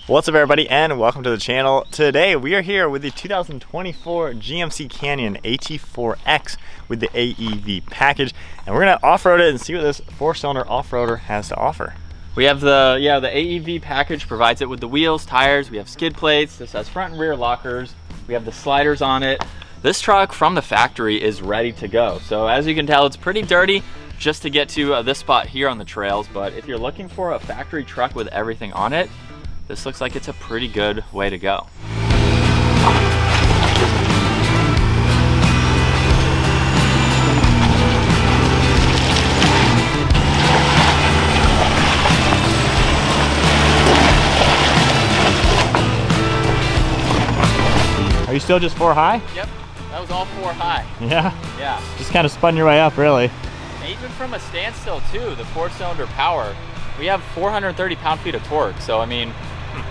What's up everybody and welcome to the channel. Today we are here with the 2024 GMC Canyon AT4X with the AEV package, and we're gonna off-road it and see what this 4-cylinder off-roader has to offer. We have the AEV package provides it with the wheels, tires, we have skid plates, this has front and rear lockers, we have the sliders on it. This truck from the factory is ready to go. So as you can tell, it's pretty dirty just to get to this spot here on the trails, but if you're looking for a factory truck with everything on it, this looks like it's a pretty good way to go. Are you still just 4 high? Yep, that was all 4 high. Yeah? Yeah. Just kind of spun your way up, really. And even from a standstill too, the 4-cylinder power, we have 430 pound-feet of torque. So I mean,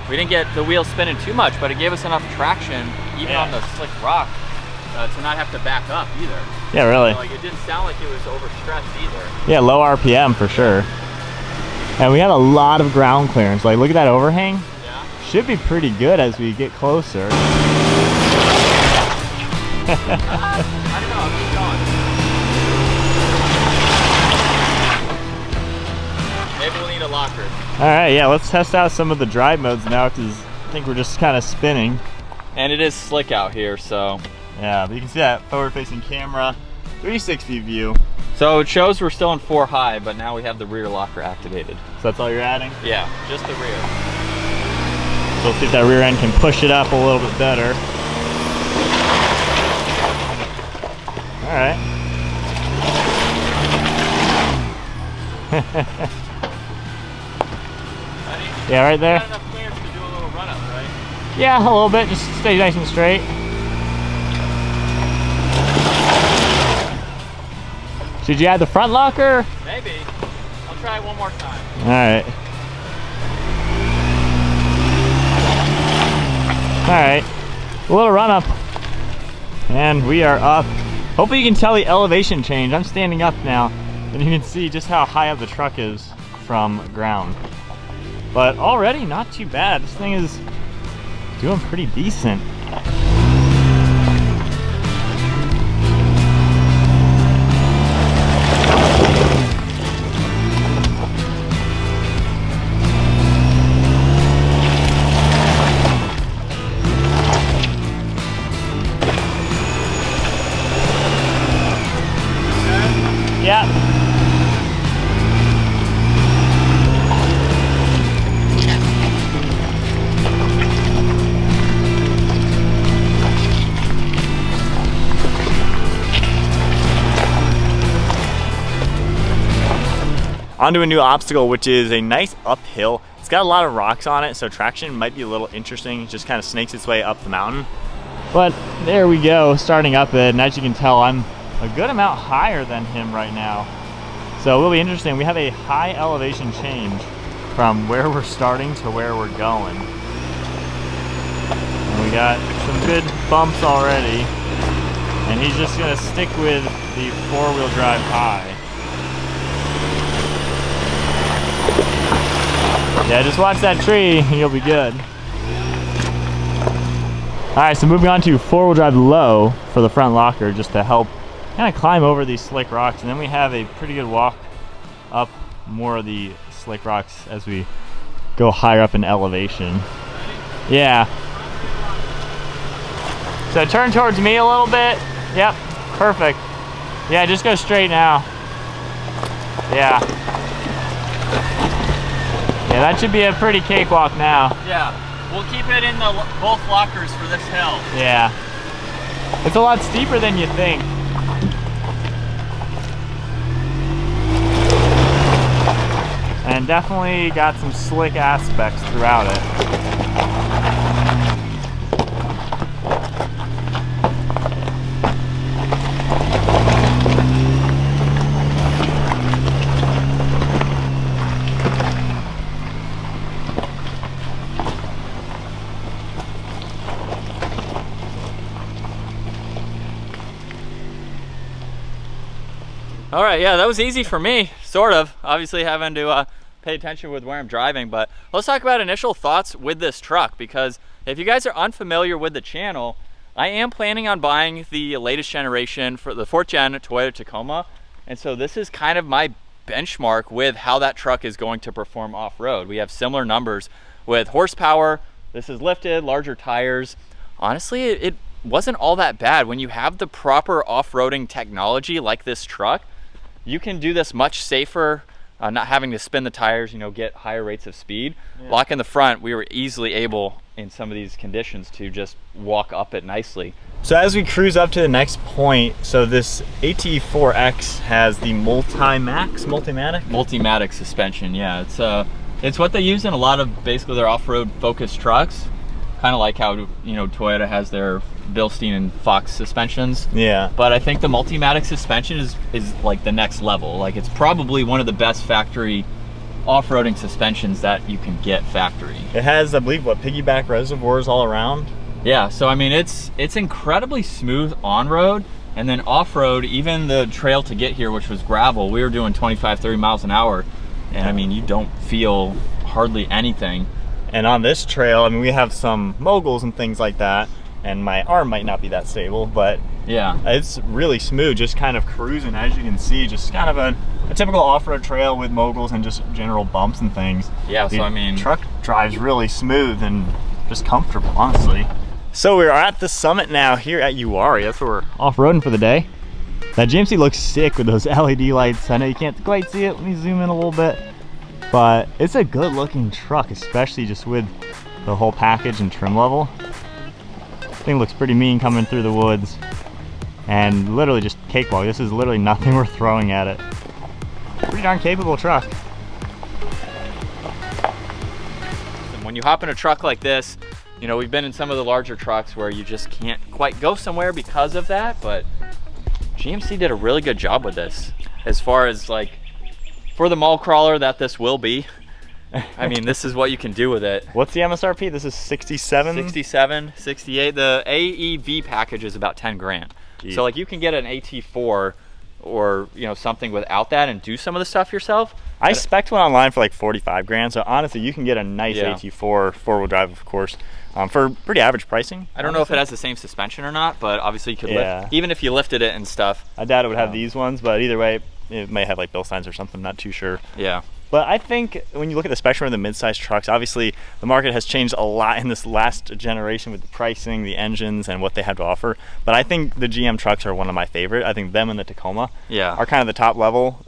we didn't get the wheels spinning too much, but it gave us enough traction, even on the slick rock, to not have to back up either. Yeah, really. So, like, it didn't sound like it was overstretched either. Yeah, low RPM for sure. And we had a lot of ground clearance. Like, look at that overhang. Yeah. Should be pretty good as we get closer. I don't know, keep going. Maybe we'll need a locker. All right, yeah, let's test out some of the drive modes now because I think we're just kind of spinning. And it is slick out here, so. Yeah, but you can see that forward-facing camera, 360 view. So it shows we're still in 4 high, but now we have the rear locker activated. So that's all you're adding? Yeah, just the rear. So let's see if that rear end can push it up a little bit better. All right. Yeah, right there. Got enough clearance to do a little run up, right? Yeah, a little bit. Just stay nice and straight. Should you add the front locker? Maybe. I'll try it one more time. All right. All right. A little run up, and we are up. Hopefully you can tell the elevation change. I'm standing up now, and you can see just how high up the truck is from ground. But already not too bad. This thing is doing pretty decent. Yeah. Onto a new obstacle, which is a nice uphill. It's got a lot of rocks on it, so traction might be a little interesting. It just kind of snakes its way up the mountain. But there we go, starting up it, and as you can tell, I'm a good amount higher than him right now. So it will be interesting. We have a high elevation change from where we're starting to where we're going. And we got some good bumps already. And he's just gonna stick with the 4-wheel drive high. Yeah, just watch that tree and you'll be good. All right, so moving on to 4-wheel drive low for the front locker, just to help kind of climb over these slick rocks. And then we have a pretty good walk up more of the slick rocks as we go higher up in elevation. Yeah. So turn towards me a little bit. Yep, perfect. Yeah, just go straight now. Yeah. Yeah, that should be a pretty cakewalk now. Yeah, we'll keep it in the both lockers for this hill. Yeah. It's a lot steeper than you think. And definitely got some slick aspects throughout it. All right, yeah, that was easy for me, sort of. Obviously having to pay attention with where I'm driving. But let's talk about initial thoughts with this truck, because if you guys are unfamiliar with the channel, I am planning on buying the latest generation for the 4th gen Toyota Tacoma. And so this is kind of my benchmark with how that truck is going to perform off-road. We have similar numbers with horsepower. This is lifted, larger tires. Honestly, it wasn't all that bad. When you have the proper off-roading technology like this truck, you can do this much safer, not having to spin the tires, you know, get higher rates of speed. Yeah. Lock in the front, we were easily able in some of these conditions to just walk up it nicely. So as we cruise up to the next point, so this AT4X has the multimatic suspension. Yeah, it's what they use in a lot of basically their off-road focused trucks, kind of like how, you know, Toyota has their Bilstein and Fox suspensions. Yeah. But I think the multimatic suspension is like the next level. Like, it's probably one of the best factory off-roading suspensions that you can get factory. It has, I believe, what, piggyback reservoirs all around? Yeah, so I mean, it's incredibly smooth on-road, and then off-road, even the trail to get here, which was gravel, we were doing 25, 30 miles an hour, and I mean, you don't feel hardly anything. And on this trail, I mean, we have some moguls and things like that, and my arm might not be that stable, but yeah, it's really smooth, just kind of cruising, as you can see, just kind of a typical off-road trail with moguls and just general bumps and things. Yeah, so I mean, truck drives really smooth and just comfortable, honestly. So we're at the summit now here at Uwharrie. That's where we're off-roading for the day. That GMC looks sick with those LED lights. I know you can't quite see it. Let me zoom in a little bit. But it's a good looking truck, especially just with the whole package and trim level. Thing looks pretty mean coming through the woods. And literally just cakewalk. This is literally nothing we're throwing at it. Pretty darn capable truck. When you hop in a truck like this, you know, we've been in some of the larger trucks where you just can't quite go somewhere because of that, but GMC did a really good job with this. As far as like, for the mall crawler that this will be, I mean, this is what you can do with it. What's the MSRP? This is 67? 67, 68. The AEV package is about 10 grand. Jeez. So like, you can get an AT4 or, you know, something without that and do some of the stuff yourself. I spec'd one online for like 45 grand. So honestly, you can get a nice AT4 four-wheel drive, of course, for pretty average pricing. I don't know if it has the same suspension or not, but obviously you could lift, even if you lifted it and stuff. I doubt it would have these ones, but either way, it may have like Bilsteins or something, not too sure. Yeah. But I think when you look at the spectrum of the midsize trucks, obviously the market has changed a lot in this last generation with the pricing, the engines, and what they have to offer. But I think the GM trucks are one of my favorite. I think them and the Tacoma are kind of the top level.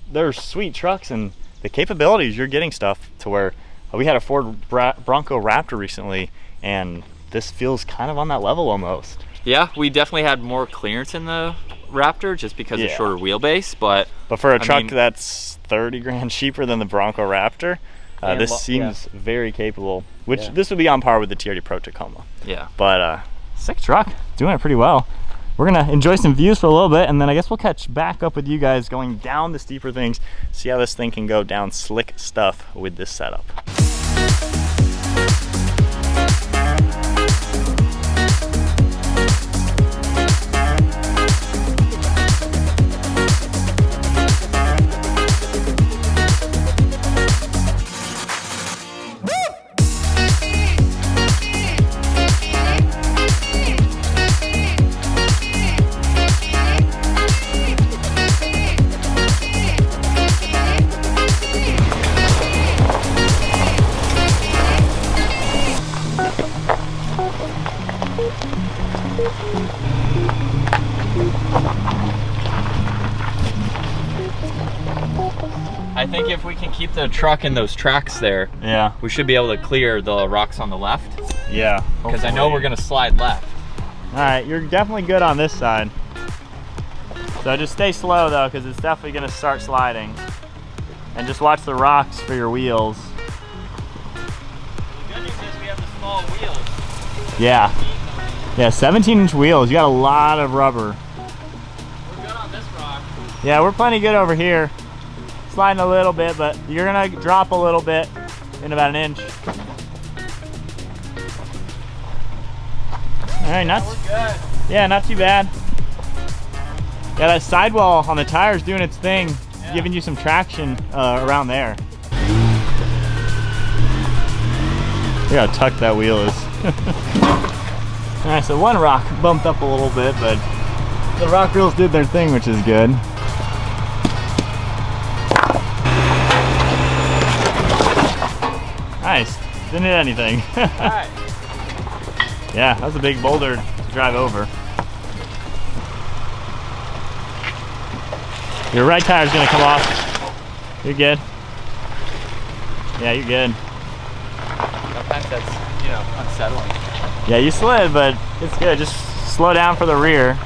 They're sweet trucks, and the capabilities, you're getting stuff to where we had a Ford Bronco Raptor recently, and this feels kind of on that level almost. Yeah, we definitely had more clearance in the Raptor just because of shorter wheelbase, but for a truck that's 30 grand cheaper than the Bronco Raptor, this seems very capable, which this would be on par with the TRD Pro Tacoma. Yeah. But sick truck, doing it pretty well. We're gonna enjoy some views for a little bit, and then I guess we'll catch back up with you guys going down the steeper things, see how this thing can go down slick stuff with this setup. I think if we can keep the truck in those tracks there, we should be able to clear the rocks on the left. Yeah. Because I know we're gonna slide left. All right, you're definitely good on this side. So just stay slow though, because it's definitely gonna start sliding. And just watch the rocks for your wheels. The good news is we have the small wheels. Yeah. Yeah, 17-inch wheels. You got a lot of rubber. We're good on this rock. Yeah, we're plenty good over here. Sliding a little bit, but you're gonna drop a little bit in about an inch. All right, we're good. Yeah, not too bad. Yeah, that sidewall on the tires doing its thing, giving you some traction around there. how tucked that wheel is. All right, so one rock bumped up a little bit, but the rock reels did their thing, which is good. Nice, didn't hit anything. All right. Yeah, that was a big boulder to drive over. Your right tire's gonna come off. You're good. Yeah, you're good. Sometimes that's, you know, unsettling. Yeah, you slid, but it's good. Just slow down for the rear.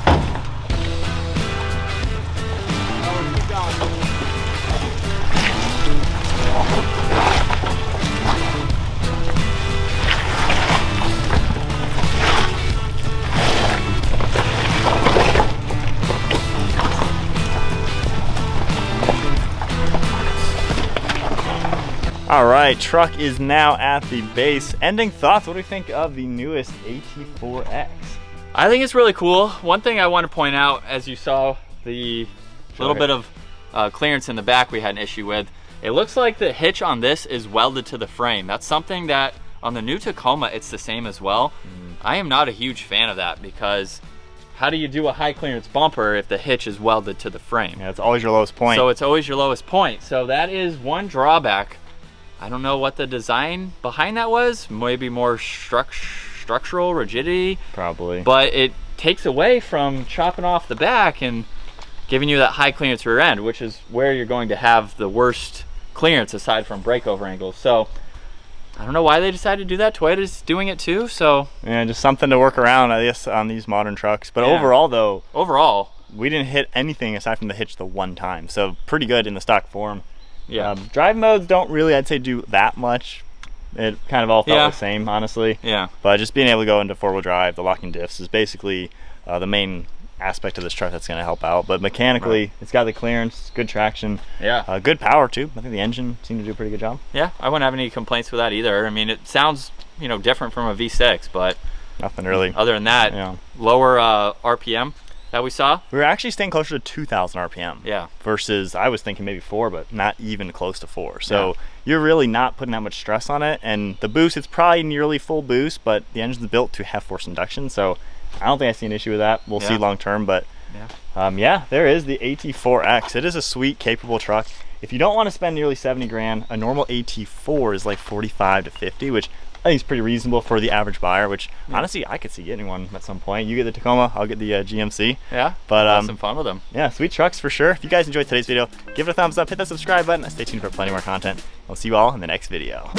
All right, truck is now at the base. Ending thoughts, what do we think of the newest AT4X? I think it's really cool. One thing I want to point out, as you saw the little bit of clearance in the back we had an issue with, it looks like the hitch on this is welded to the frame. That's something that on the new Tacoma, it's the same as well. I am not a huge fan of that because how do you do a high clearance bumper if the hitch is welded to the frame? Yeah, it's always your lowest point. So it's always your lowest point. So that is one drawback. I don't know what the design behind that was. Maybe more structural rigidity. Probably. But it takes away from chopping off the back and giving you that high clearance rear end, which is where you're going to have the worst clearance aside from breakover angles. So I don't know why they decided to do that. Toyota's doing it too, so. Yeah, just something to work around, I guess, on these modern trucks. But Yeah. overall though, we didn't hit anything aside from the hitch the one time. So pretty good in the stock form. Yeah. Drive modes don't really, I'd say, do that much. It kind of all felt Yeah. the same, honestly. Yeah. But just being able to go into four-wheel drive, the locking diffs is basically the main aspect of this truck that's going to help out. But mechanically, It's got the clearance, good traction, Yeah. good power too. I think the engine seemed to do a pretty good job. Yeah, I wouldn't have any complaints with that either. I mean, it sounds, you know, different from a V6, but Nothing really. other than that, Yeah. lower RPM that we saw. We were actually staying closer to 2,000 RPM. Yeah. Versus, I was thinking maybe 4, but not even close to 4. So you're really not putting that much stress on it. And the boost, it's probably nearly full boost, but the engine's built to have force induction. So I don't think I see an issue with that. We'll see long term, but yeah, there is the AT4X. It is a sweet, capable truck. If you don't want to spend nearly 70 grand, a normal AT4 is like 45 to 50, which I think is pretty reasonable for the average buyer, which honestly, I could see getting one at some point. You get the Tacoma, I'll get the GMC. Yeah, but have some fun with them. Yeah, sweet trucks for sure. If you guys enjoyed today's video, give it a thumbs up, hit that subscribe button, and stay tuned for plenty more content. I'll see you all in the next video.